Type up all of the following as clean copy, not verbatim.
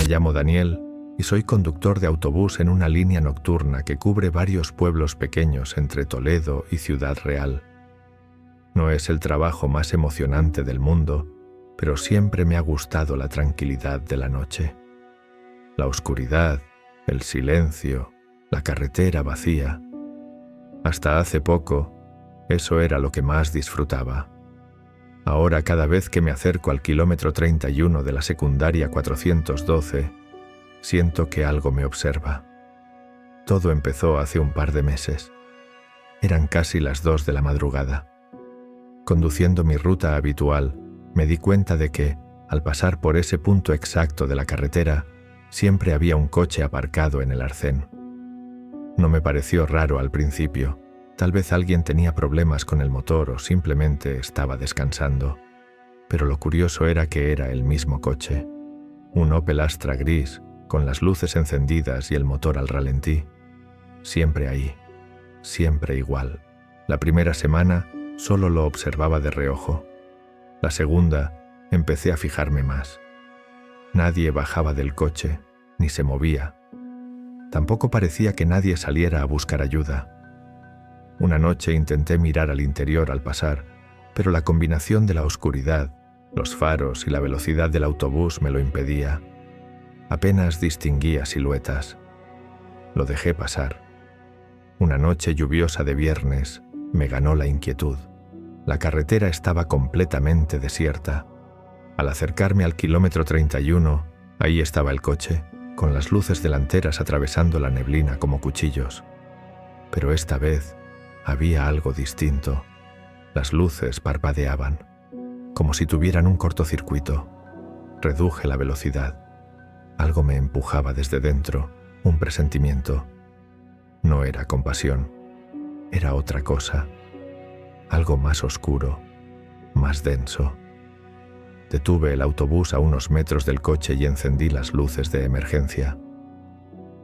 Me llamo Daniel y soy conductor de autobús en una línea nocturna que cubre varios pueblos pequeños entre Toledo y Ciudad Real. No es el trabajo más emocionante del mundo, pero siempre me ha gustado la tranquilidad de la noche. La oscuridad, el silencio, la carretera vacía. Hasta hace poco, eso era lo que más disfrutaba. Ahora, cada vez que me acerco al kilómetro 31 de la secundaria 412, siento que algo me observa. Todo empezó hace un par de meses. Eran casi las 2 de la madrugada. Conduciendo mi ruta habitual, me di cuenta de que, al pasar por ese punto exacto de la carretera, siempre había un coche aparcado en el arcén. No me pareció raro al principio. Tal vez alguien tenía problemas con el motor o simplemente estaba descansando. Pero lo curioso era que era el mismo coche. Un Opel Astra gris, con las luces encendidas y el motor al ralentí. Siempre ahí, siempre igual. La primera semana solo lo observaba de reojo. La segunda, empecé a fijarme más. Nadie bajaba del coche, ni se movía. Tampoco parecía que nadie saliera a buscar ayuda. Una noche intenté mirar al interior al pasar, pero la combinación de la oscuridad, los faros y la velocidad del autobús me lo impedía. Apenas distinguía siluetas. Lo dejé pasar. Una noche lluviosa de viernes me ganó la inquietud. La carretera estaba completamente desierta. Al acercarme al kilómetro 31, ahí estaba el coche, con las luces delanteras atravesando la neblina como cuchillos. Pero esta vez había algo distinto. Las luces parpadeaban, como si tuvieran un cortocircuito. Reduje la velocidad. Algo me empujaba desde dentro, un presentimiento. No era compasión, era otra cosa. Algo más oscuro, más denso. Detuve el autobús a unos metros del coche y encendí las luces de emergencia.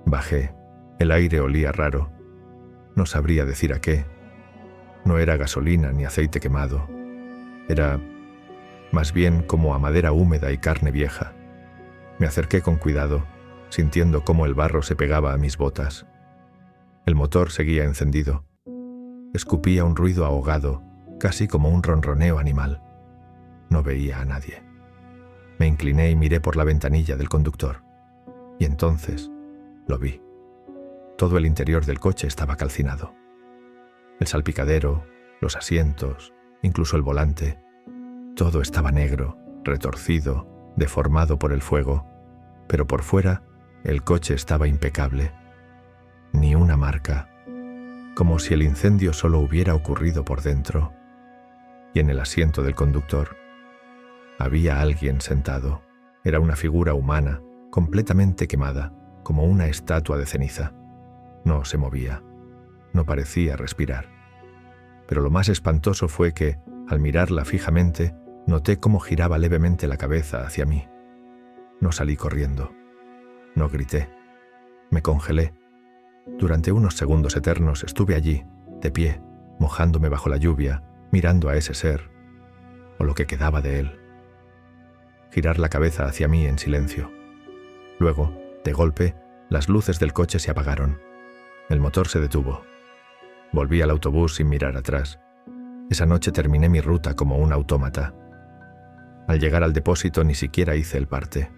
Bajé. El aire olía raro. No sabría decir a qué. No era gasolina ni aceite quemado. Era, más bien, como a madera húmeda y carne vieja. Me acerqué con cuidado, sintiendo cómo el barro se pegaba a mis botas. El motor seguía encendido. Escupía un ruido ahogado, casi como un ronroneo animal. No veía a nadie. Me incliné y miré por la ventanilla del conductor. Y entonces lo vi. Todo el interior del coche estaba calcinado. El salpicadero, los asientos, incluso el volante. Todo estaba negro, retorcido, deformado por el fuego. Pero por fuera, el coche estaba impecable. Ni una marca. Como si el incendio solo hubiera ocurrido por dentro. Y en el asiento del conductor había alguien sentado. Era una figura humana, completamente quemada, como una estatua de ceniza. No se movía. No parecía respirar. Pero lo más espantoso fue que, al mirarla fijamente, noté cómo giraba levemente la cabeza hacia mí. No salí corriendo. No grité. Me congelé. Durante unos segundos eternos estuve allí, de pie, mojándome bajo la lluvia, mirando a ese ser, o lo que quedaba de él. Girar la cabeza hacia mí en silencio. Luego, de golpe, las luces del coche se apagaron. El motor se detuvo. Volví al autobús sin mirar atrás. Esa noche terminé mi ruta como un autómata. Al llegar al depósito ni siquiera hice el parte.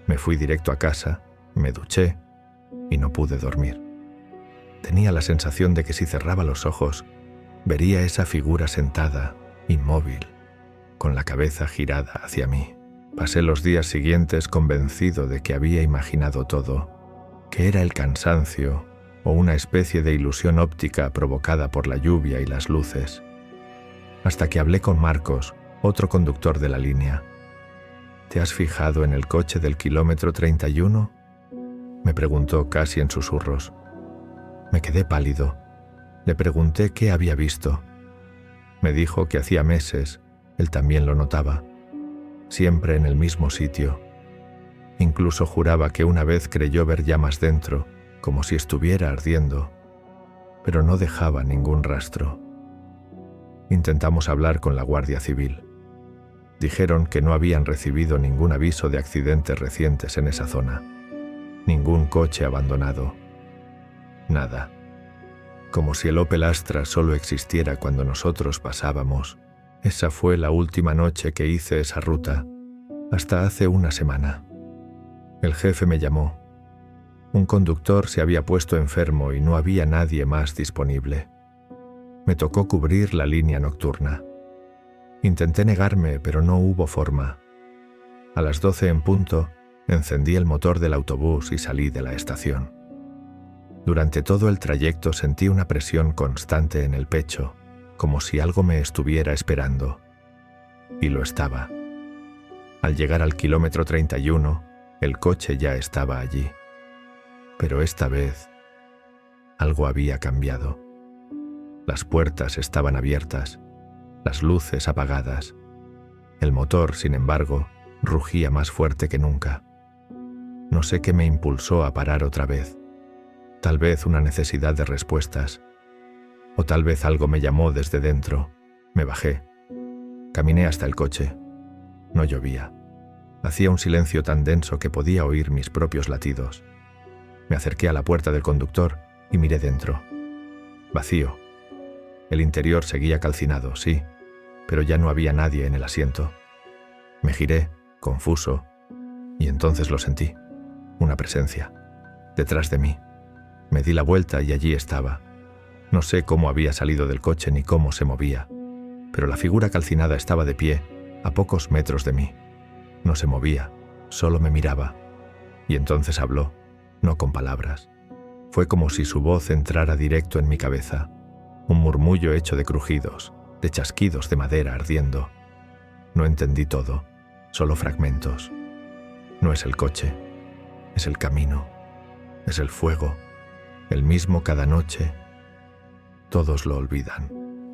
Me fui directo a casa, me duché y no pude dormir. Tenía la sensación de que si cerraba los ojos, vería esa figura sentada, inmóvil, con la cabeza girada hacia mí. Pasé los días siguientes convencido de que había imaginado todo, que era el cansancio o una especie de ilusión óptica provocada por la lluvia y las luces. Hasta que hablé con Marcos, otro conductor de la línea. ¿Te has fijado en el coche del kilómetro 31? Me preguntó casi en susurros. Me quedé pálido. Le pregunté qué había visto. Me dijo que hacía meses él también lo notaba. Siempre en el mismo sitio. Incluso juraba que una vez creyó ver llamas dentro, como si estuviera ardiendo, pero no dejaba ningún rastro. Intentamos hablar con la Guardia Civil. Dijeron que no habían recibido ningún aviso de accidentes recientes en esa zona. Ningún coche abandonado. Nada. Como si el Opel Astra solo existiera cuando nosotros pasábamos. Esa fue la última noche que hice esa ruta, hasta hace una semana. El jefe me llamó. Un conductor se había puesto enfermo y no había nadie más disponible. Me tocó cubrir la línea nocturna. Intenté negarme, pero no hubo forma. A las 12 en punto, encendí el motor del autobús y salí de la estación. Durante todo el trayecto sentí una presión constante en el pecho, como si algo me estuviera esperando. Y lo estaba. Al llegar al kilómetro 31, el coche ya estaba allí. Pero esta vez, algo había cambiado. Las puertas estaban abiertas, las luces apagadas. El motor, sin embargo, rugía más fuerte que nunca. No sé qué me impulsó a parar otra vez. Tal vez una necesidad de respuestas. O tal vez algo me llamó desde dentro. Me bajé. Caminé hasta el coche. No llovía. Hacía un silencio tan denso que podía oír mis propios latidos. Me acerqué a la puerta del conductor y miré dentro. Vacío. El interior seguía calcinado, sí, pero ya no había nadie en el asiento. Me giré, confuso, y entonces lo sentí. Una presencia. Detrás de mí. Me di la vuelta y allí estaba. No sé cómo había salido del coche ni cómo se movía, pero la figura calcinada estaba de pie, a pocos metros de mí. No se movía, solo me miraba. Y entonces habló, no con palabras. Fue como si su voz entrara directo en mi cabeza. Un murmullo hecho de crujidos, de chasquidos de madera ardiendo. No entendí todo, solo fragmentos. No es el coche, es el camino, es el fuego, el mismo cada noche. Todos lo olvidan.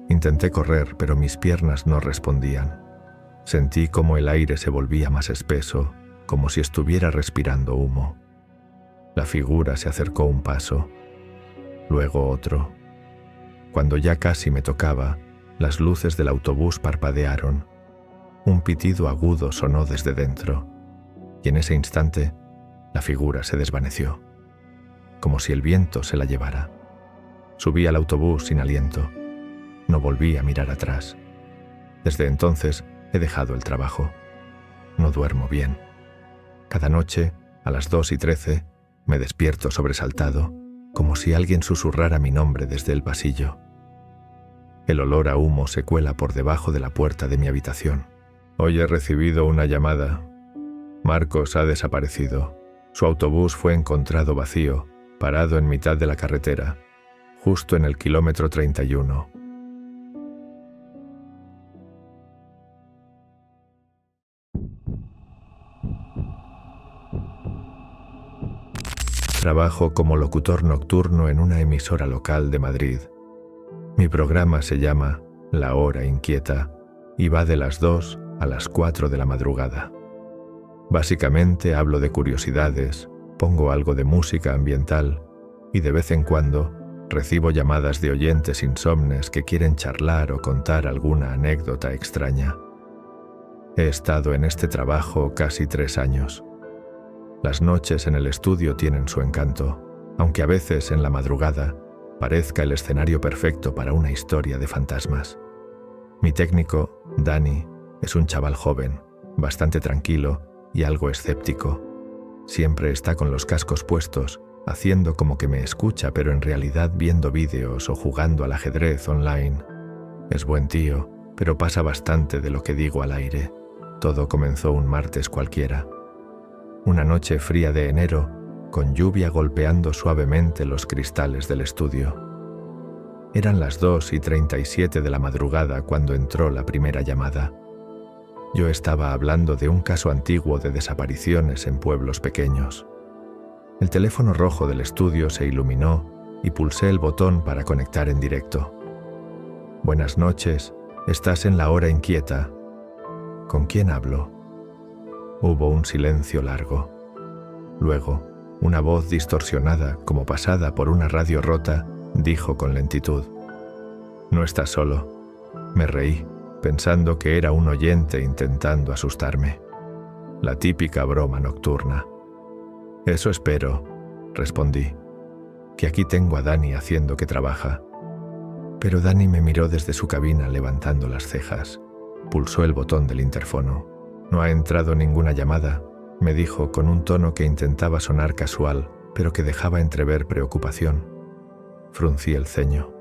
Intenté correr, pero mis piernas no respondían. Sentí como el aire se volvía más espeso, como si estuviera respirando humo. La figura se acercó un paso, luego otro. Cuando ya casi me tocaba, las luces del autobús parpadearon. Un pitido agudo sonó desde dentro, y en ese instante, la figura se desvaneció, como si el viento se la llevara. Subí al autobús sin aliento. No volví a mirar atrás. Desde entonces he dejado el trabajo. No duermo bien. Cada noche, a las 2:13, me despierto sobresaltado, como si alguien susurrara mi nombre desde el pasillo. El olor a humo se cuela por debajo de la puerta de mi habitación. Hoy he recibido una llamada. Marcos ha desaparecido. Su autobús fue encontrado vacío, parado en mitad de la carretera, justo en el kilómetro 31. Trabajo como locutor nocturno en una emisora local de Madrid. Mi programa se llama La Hora Inquieta y va de las 2 a las 4 de la madrugada. Básicamente hablo de curiosidades, pongo algo de música ambiental y de vez en cuando recibo llamadas de oyentes insomnes que quieren charlar o contar alguna anécdota extraña. He estado en este trabajo casi 3 años. Las noches en el estudio tienen su encanto, aunque a veces en la madrugada parezca el escenario perfecto para una historia de fantasmas. Mi técnico, Dani, es un chaval joven, bastante tranquilo y algo escéptico. Siempre está con los cascos puestos, haciendo como que me escucha, pero en realidad viendo vídeos o jugando al ajedrez online. Es buen tío, pero pasa bastante de lo que digo al aire. Todo comenzó un martes cualquiera. Una noche fría de enero, con lluvia golpeando suavemente los cristales del estudio. Eran las 2:37 de la madrugada cuando entró la primera llamada. Yo estaba hablando de un caso antiguo de desapariciones en pueblos pequeños. El teléfono rojo del estudio se iluminó y pulsé el botón para conectar en directo. Buenas noches, estás en La Hora Inquieta. ¿Con quién hablo? Hubo un silencio largo. Luego, una voz distorsionada, como pasada por una radio rota, dijo con lentitud: «No estás solo». Me reí. pensando que era un oyente intentando asustarme. La típica broma nocturna. «Eso espero», respondí, «que aquí tengo a Dani haciendo que trabaja». Pero Dani me miró desde su cabina levantando las cejas. Pulsó el botón del interfono. «No ha entrado ninguna llamada», me dijo con un tono que intentaba sonar casual, pero que dejaba entrever preocupación. Fruncí el ceño.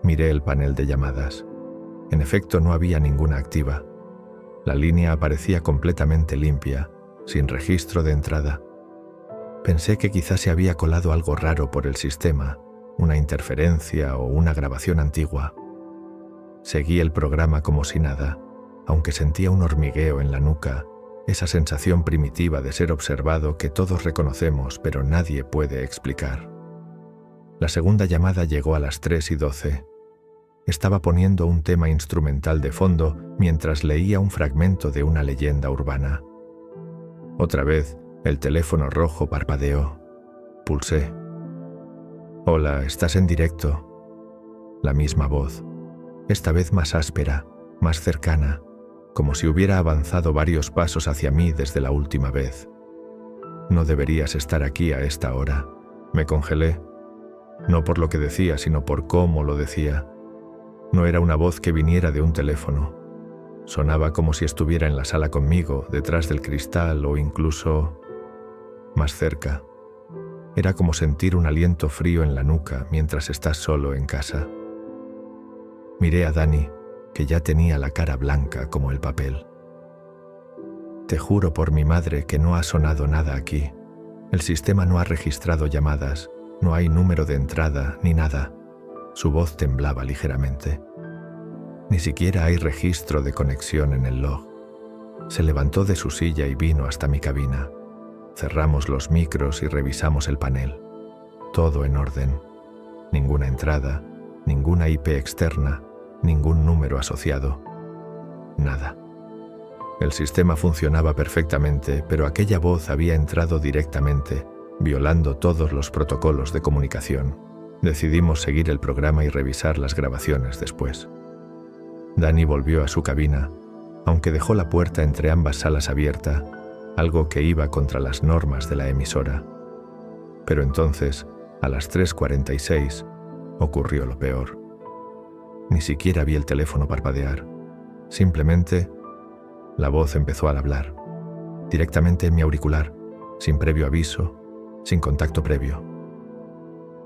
Miré el panel de llamadas. En efecto, no había ninguna activa. La línea aparecía completamente limpia, sin registro de entrada. Pensé que quizás se había colado algo raro por el sistema, una interferencia o una grabación antigua. Seguí el programa como si nada, aunque sentía un hormigueo en la nuca, esa sensación primitiva de ser observado que todos reconocemos pero nadie puede explicar. La segunda llamada llegó a las 3:12. Estaba poniendo un tema instrumental de fondo mientras leía un fragmento de una leyenda urbana. Otra vez, el teléfono rojo parpadeó. Pulsé. «Hola, ¿estás en directo?» La misma voz, esta vez más áspera, más cercana, como si hubiera avanzado varios pasos hacia mí desde la última vez. «No deberías estar aquí a esta hora». Me congelé, no por lo que decía, sino por cómo lo decía. No era una voz que viniera de un teléfono. Sonaba como si estuviera en la sala conmigo, detrás del cristal o incluso más cerca. Era como sentir un aliento frío en la nuca mientras estás solo en casa. Miré a Dani, que ya tenía la cara blanca como el papel. «Te juro por mi madre que no ha sonado nada aquí. El sistema no ha registrado llamadas, no hay número de entrada ni nada». Su voz temblaba ligeramente. «Ni siquiera hay registro de conexión en el log». Se levantó de su silla y vino hasta mi cabina. Cerramos los micros y revisamos el panel. Todo en orden. Ninguna entrada, ninguna IP externa, ningún número asociado. Nada. El sistema funcionaba perfectamente, pero aquella voz había entrado directamente, violando todos los protocolos de comunicación. Decidimos seguir el programa y revisar las grabaciones después. Dani volvió a su cabina, aunque dejó la puerta entre ambas salas abierta, algo que iba contra las normas de la emisora. Pero entonces, a las 3:46, ocurrió lo peor. Ni siquiera vi el teléfono parpadear. Simplemente, la voz empezó a hablar, directamente en mi auricular, sin previo aviso, sin contacto previo.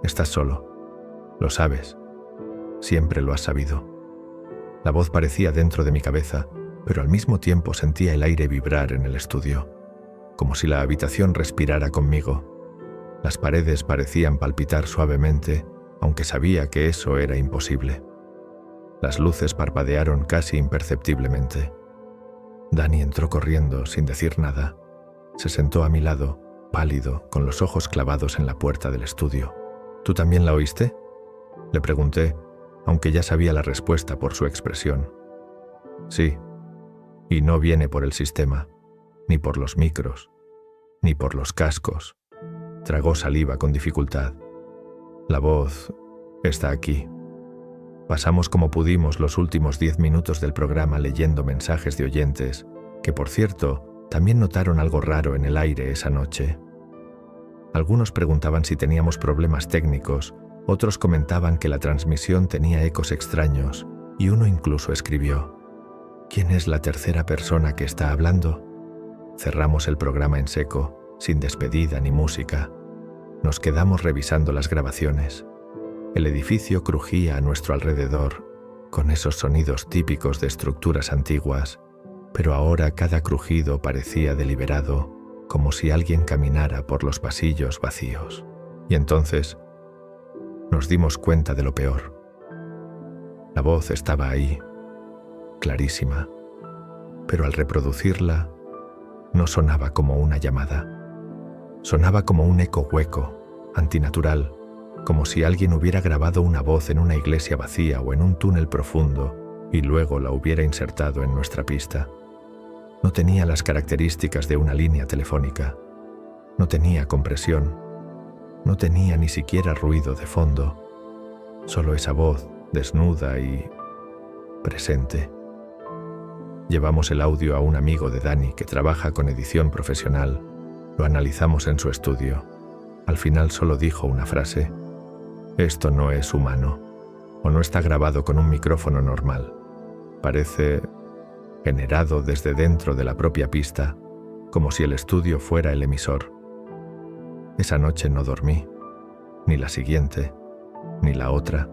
«Estás solo. Lo sabes. Siempre lo has sabido». La voz parecía dentro de mi cabeza, pero al mismo tiempo sentía el aire vibrar en el estudio, como si la habitación respirara conmigo. Las paredes parecían palpitar suavemente, aunque sabía que eso era imposible. Las luces parpadearon casi imperceptiblemente. Dani entró corriendo sin decir nada. Se sentó a mi lado, pálido, con los ojos clavados en la puerta del estudio. «¿Tú también la oíste?», le pregunté, aunque ya sabía la respuesta por su expresión. «Sí, y no viene por el sistema, ni por los micros, ni por los cascos». Tragó saliva con dificultad. «La voz está aquí». Pasamos como pudimos los últimos 10 minutos del programa leyendo mensajes de oyentes, que por cierto, también notaron algo raro en el aire esa noche. Algunos preguntaban si teníamos problemas técnicos, otros comentaban que la transmisión tenía ecos extraños, y uno incluso escribió: «¿Quién es la tercera persona que está hablando?». Cerramos el programa en seco, sin despedida ni música. Nos quedamos revisando las grabaciones. El edificio crujía a nuestro alrededor, con esos sonidos típicos de estructuras antiguas, pero ahora cada crujido parecía deliberado, como si alguien caminara por los pasillos vacíos. Y entonces nos dimos cuenta de lo peor. La voz estaba ahí, clarísima, pero al reproducirla no sonaba como una llamada. Sonaba como un eco hueco, antinatural, como si alguien hubiera grabado una voz en una iglesia vacía o en un túnel profundo y luego la hubiera insertado en nuestra pista. No tenía las características de una línea telefónica. No tenía compresión. No tenía ni siquiera ruido de fondo. Solo esa voz, desnuda y presente. Llevamos el audio a un amigo de Dani que trabaja con edición profesional. Lo analizamos en su estudio. Al final solo dijo una frase: «Esto no es humano, o no está grabado con un micrófono normal. Parece generado desde dentro de la propia pista, como si el estudio fuera el emisor». Esa noche no dormí, ni la siguiente, ni la otra.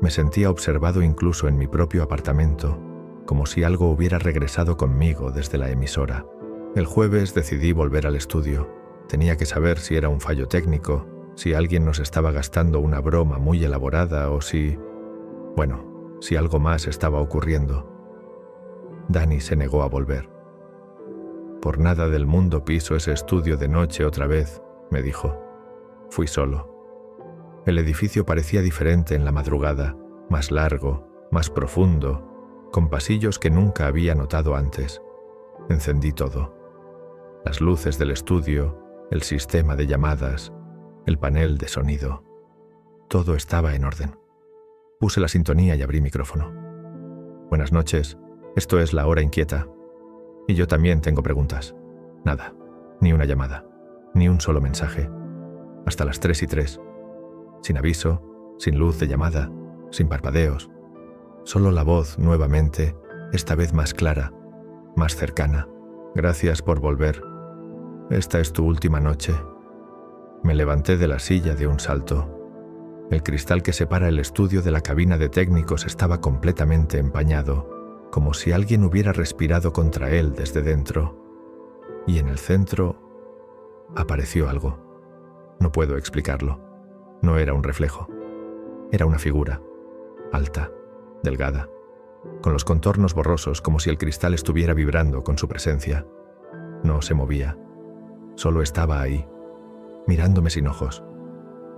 Me sentía observado incluso en mi propio apartamento, como si algo hubiera regresado conmigo desde la emisora. El jueves decidí volver al estudio. Tenía que saber si era un fallo técnico, si alguien nos estaba gastando una broma muy elaborada o si algo más estaba ocurriendo. Dani se negó a volver. «Por nada del mundo piso ese estudio de noche otra vez», me dijo. Fui solo. El edificio parecía diferente en la madrugada, más largo, más profundo, con pasillos que nunca había notado antes. Encendí todo. Las luces del estudio, el sistema de llamadas, el panel de sonido. Todo estaba en orden. Puse la sintonía y abrí micrófono. «Buenas noches, esto es La Hora Inquieta. Y yo también tengo preguntas». Nada, ni una llamada, ni un solo mensaje. Hasta las 3:03. Sin aviso, sin luz de llamada, sin parpadeos. Solo la voz nuevamente, esta vez más clara, más cercana. «Gracias por volver. Esta es tu última noche». Me levanté de la silla de un salto. El cristal que separa el estudio de la cabina de técnicos estaba completamente empañado, como si alguien hubiera respirado contra él desde dentro. Y en el centro apareció algo. No puedo explicarlo. No era un reflejo. Era una figura, alta, delgada, con los contornos borrosos como si el cristal estuviera vibrando con su presencia. No se movía. Solo estaba ahí, mirándome sin ojos.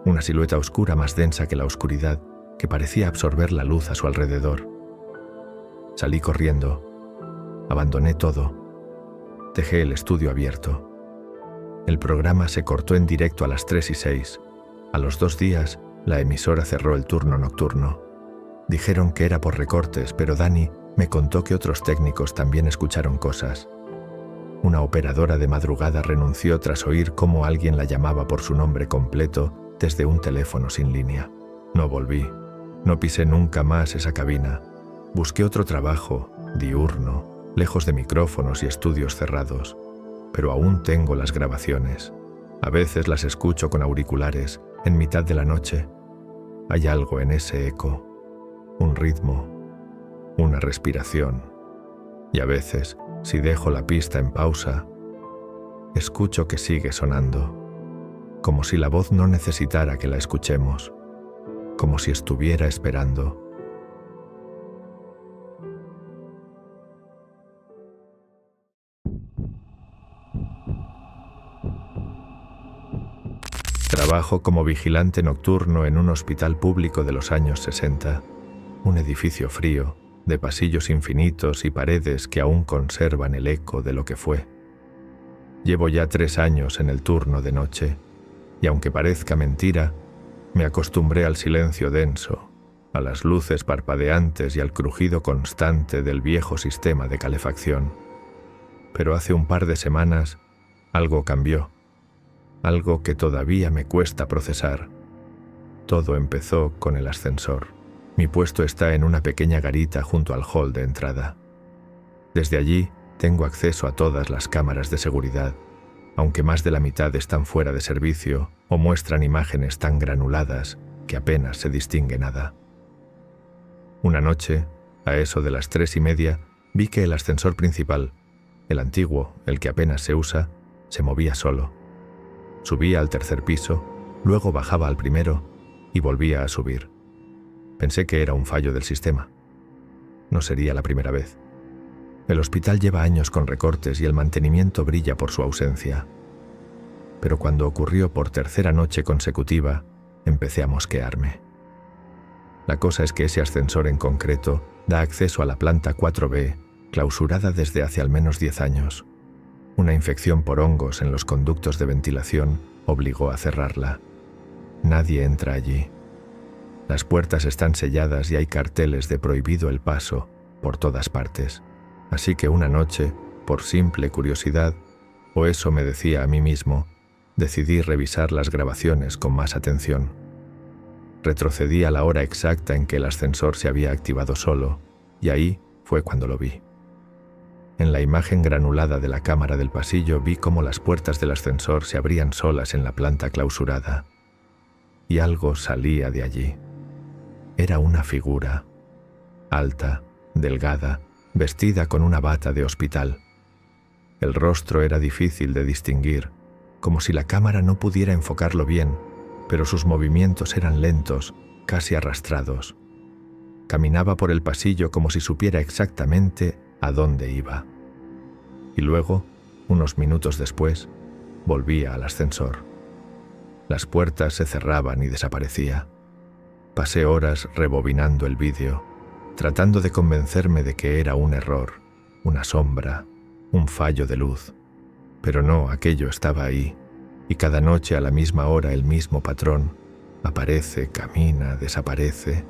Una silueta oscura más densa que la oscuridad, que parecía absorber la luz a su alrededor. Salí corriendo. Abandoné todo. Dejé el estudio abierto. El programa se cortó en directo a las 3:06. A los 2 días, la emisora cerró el turno nocturno. Dijeron que era por recortes, pero Dani me contó que otros técnicos también escucharon cosas. Una operadora de madrugada renunció tras oír cómo alguien la llamaba por su nombre completo desde un teléfono sin línea. No volví. No pisé nunca más esa cabina. Busqué otro trabajo, diurno, lejos de micrófonos y estudios cerrados. Pero aún tengo las grabaciones. A veces las escucho con auriculares, en mitad de la noche. Hay algo en ese eco, un ritmo, una respiración. Y a veces, si dejo la pista en pausa, escucho que sigue sonando, como si la voz no necesitara que la escuchemos, como si estuviera esperando. Trabajo como vigilante nocturno en un hospital público de los años 60, un edificio frío, de pasillos infinitos y paredes que aún conservan el eco de lo que fue. Llevo ya 3 años en el turno de noche, y aunque parezca mentira, me acostumbré al silencio denso, a las luces parpadeantes y al crujido constante del viejo sistema de calefacción. Pero hace un par de semanas algo cambió, algo que todavía me cuesta procesar. Todo empezó con el ascensor. Mi puesto está en una pequeña garita junto al hall de entrada. Desde allí tengo acceso a todas las cámaras de seguridad, aunque más de la mitad están fuera de servicio o muestran imágenes tan granuladas que apenas se distingue nada. Una noche, a eso de las 3:30, vi que el ascensor principal, el antiguo, el que apenas se usa, se movía solo. Subía al 3er piso, luego bajaba al primero y volvía a subir. Pensé que era un fallo del sistema. No sería la primera vez. El hospital lleva años con recortes y el mantenimiento brilla por su ausencia. Pero cuando ocurrió por 3ª noche consecutiva, empecé a mosquearme. La cosa es que ese ascensor en concreto da acceso a la planta 4B, clausurada desde hace al menos 10 años. Una infección por hongos en los conductos de ventilación obligó a cerrarla. Nadie entra allí. Las puertas están selladas y hay carteles de prohibido el paso por todas partes. Así que una noche, por simple curiosidad, o eso me decía a mí mismo, decidí revisar las grabaciones con más atención. Retrocedí a la hora exacta en que el ascensor se había activado solo, y ahí fue cuando lo vi. En la imagen granulada de la cámara del pasillo vi cómo las puertas del ascensor se abrían solas en la planta clausurada, y algo salía de allí. Era una figura, alta, delgada, vestida con una bata de hospital. El rostro era difícil de distinguir, como si la cámara no pudiera enfocarlo bien, pero sus movimientos eran lentos, casi arrastrados. Caminaba por el pasillo como si supiera exactamente a dónde iba. Y luego, unos minutos después, volvía al ascensor. Las puertas se cerraban y desaparecía. Pasé horas rebobinando el vídeo, tratando de convencerme de que era un error, una sombra, un fallo de luz. Pero no, aquello estaba ahí, y cada noche a la misma hora el mismo patrón. Aparece, camina, desaparece.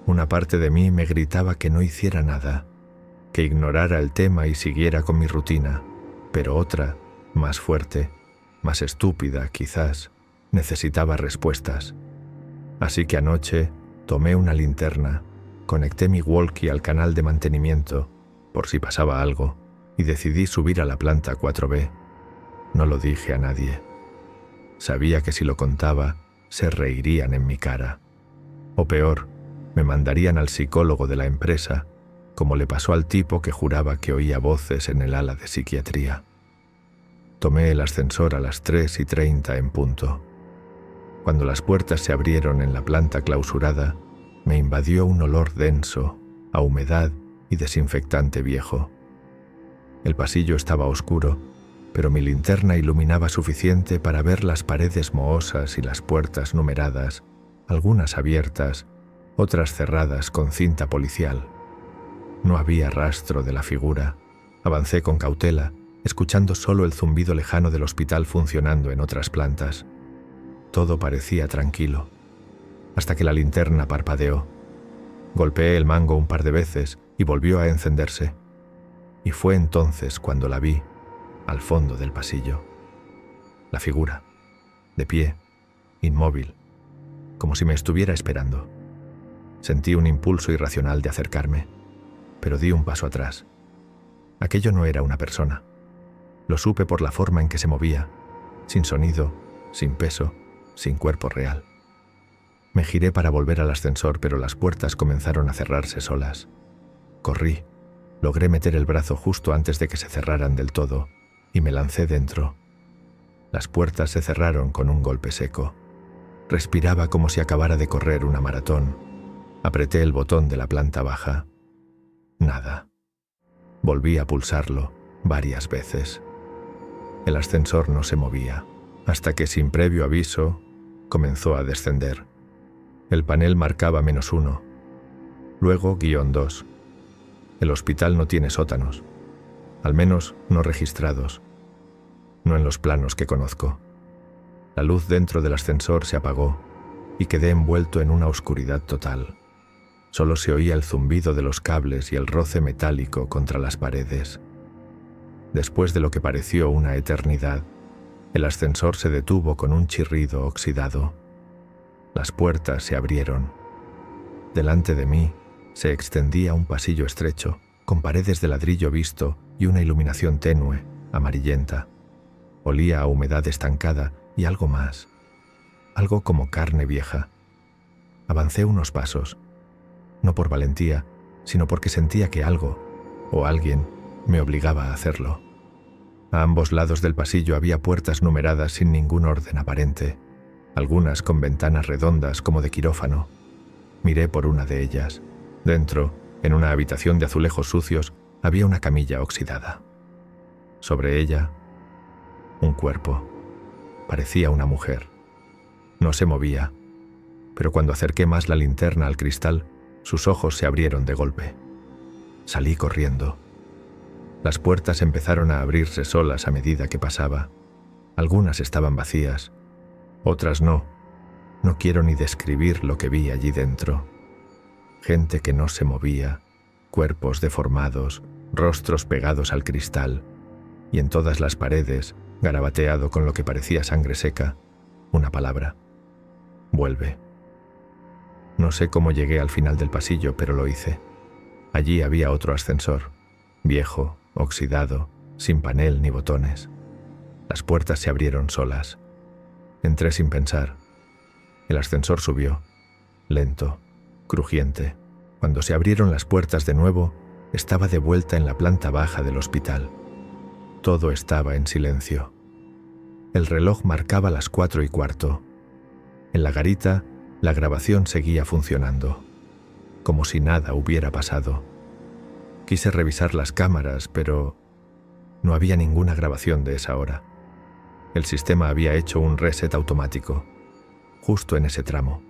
Una parte de mí me gritaba que no hiciera nada, que ignorara el tema y siguiera con mi rutina, pero otra, más fuerte, más estúpida quizás, necesitaba respuestas. Así que anoche tomé una linterna, conecté mi walkie al canal de mantenimiento, por si pasaba algo, y decidí subir a la planta 4B. No lo dije a nadie. Sabía que si lo contaba, se reirían en mi cara. O peor, me mandarían al psicólogo de la empresa, como le pasó al tipo que juraba que oía voces en el ala de psiquiatría. Tomé el ascensor a las 3:30 en punto. Cuando las puertas se abrieron en la planta clausurada, me invadió un olor denso, a humedad y desinfectante viejo. El pasillo estaba oscuro, pero mi linterna iluminaba suficiente para ver las paredes mohosas y las puertas numeradas, algunas abiertas, otras cerradas con cinta policial. No había rastro de la figura. Avancé con cautela, escuchando solo el zumbido lejano del hospital funcionando en otras plantas. Todo parecía tranquilo, hasta que la linterna parpadeó. Golpeé el mango un par de veces y volvió a encenderse. Y fue entonces cuando la vi, al fondo del pasillo. La figura, de pie, inmóvil, como si me estuviera esperando. Sentí un impulso irracional de acercarme, pero di un paso atrás. Aquello no era una persona. Lo supe por la forma en que se movía, sin sonido, sin peso, sin cuerpo real. Me giré para volver al ascensor, pero las puertas comenzaron a cerrarse solas. Corrí, logré meter el brazo justo antes de que se cerraran del todo, y me lancé dentro. Las puertas se cerraron con un golpe seco. Respiraba como si acabara de correr una maratón. Apreté el botón de la planta baja. Nada. Volví a pulsarlo varias veces. El ascensor no se movía, hasta que sin previo aviso comenzó a descender. El panel marcaba -1, luego -2. El hospital no tiene sótanos, al menos no registrados, no en los planos que conozco. La luz dentro del ascensor se apagó y quedé envuelto en una oscuridad total. Solo se oía el zumbido de los cables y el roce metálico contra las paredes. Después de lo que pareció una eternidad, el ascensor se detuvo con un chirrido oxidado. Las puertas se abrieron. Delante de mí se extendía un pasillo estrecho, con paredes de ladrillo visto y una iluminación tenue, amarillenta. Olía a humedad estancada y algo más, algo como carne vieja. Avancé unos pasos, no por valentía, sino porque sentía que algo, o alguien, me obligaba a hacerlo. A ambos lados del pasillo había puertas numeradas sin ningún orden aparente, algunas con ventanas redondas como de quirófano. Miré por una de ellas. Dentro, en una habitación de azulejos sucios, había una camilla oxidada. Sobre ella, un cuerpo. Parecía una mujer. No se movía, pero cuando acerqué más la linterna al cristal, sus ojos se abrieron de golpe. Salí corriendo. Las puertas empezaron a abrirse solas a medida que pasaba. Algunas estaban vacías, otras no. No quiero ni describir lo que vi allí dentro. Gente que no se movía, cuerpos deformados, rostros pegados al cristal, y en todas las paredes, garabateado con lo que parecía sangre seca, una palabra: vuelve. No sé cómo llegué al final del pasillo, pero lo hice. Allí había otro ascensor, viejo, oxidado, sin panel ni botones. Las puertas se abrieron solas. Entré sin pensar. El ascensor subió, lento, crujiente. Cuando se abrieron las puertas de nuevo, estaba de vuelta en la planta baja del hospital. Todo estaba en silencio. El reloj marcaba las 4:15. En la garita, la grabación seguía funcionando, como si nada hubiera pasado. Quise revisar las cámaras, pero no había ninguna grabación de esa hora. El sistema había hecho un reset automático, justo en ese tramo.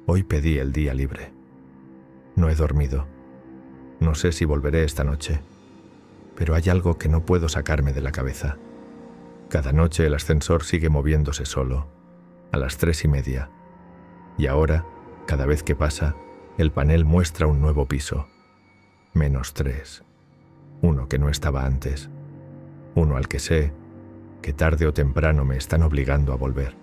Hoy pedí el día libre. No he dormido. No sé si volveré esta noche, pero hay algo que no puedo sacarme de la cabeza. Cada noche el ascensor sigue moviéndose solo, a las 3:30. Y ahora, cada vez que pasa, el panel muestra un nuevo piso. -3. Uno que no estaba antes. Uno al que sé que tarde o temprano me están obligando a volver.